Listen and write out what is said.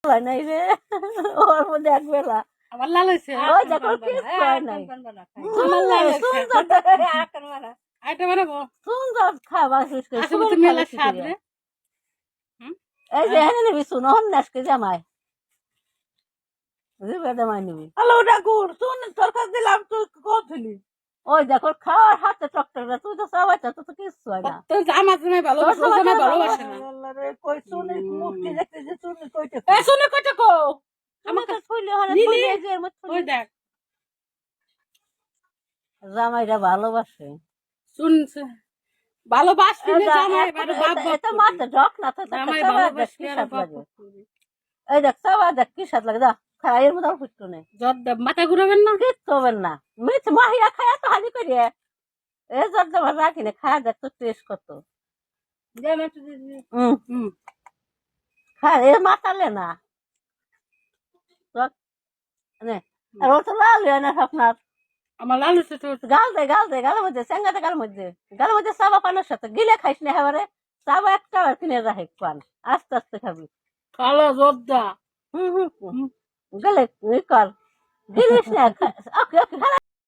নাই রে ওর মধ্যে এক বেলা আমার লাল হয়েছে ওই দেখো কিছু হয় নাই আমার লাল হয়েছে আইটা বানাবো সুন্দর খাবার আসলে মেলা স্বাদ রে এই যে এনে নিবি শুন হন নাসকে জামাই জামাই নিবি হ্যালো ডাকুর শুন তোর কাছে দিলাম তুই কতলি ওই দেখো খাওয়ার হাতে টকটক তুই তো সবাই তো কিছু হয় না তোর জামা জামাই ভালোবাসে ও জামাই ভালোবাসে না আল্লাহ রে কই শুনে মুক্তি দেখতে যে শুনে কইতে এ শুনে কইতে কো আমাকে ছুইলে হয় নিলি? ওই না দেখ জামাইরা ভালোবাসে শুনছে ভালোবাসবি না জামাই বারো বাপ এটা মাথা ঢক না তো জামাই সবাই দেখ ভালোবাসবি কি আর স্বাদ বাপ লাগে এই দেখ সবাই দেখ কি স্বাদ লাগে যা খাই এর মধ্যে ফুটতো নেই জর্দা মাথা ঘুরাবেন না কিচ্ছু হবেন না মিথ মাহিয়া খায় তো হাজি করিয়ে এই জর্দা রাখি না খায় দেখ তো টেস্ট কত খায় এ মাতালে না আর ও তো লাল হয় না আপনার আমার লাল হয়েছে তোর গালের মধ্যে চেঙ্গাতে গালের মধ্যে চাবা পানের সাথে গিলে খাইস না এবারে চাবা একটা কিনে রাখে পান আস্তে আস্তে খাবি কালো জর্দা গেলে কর গিলিস না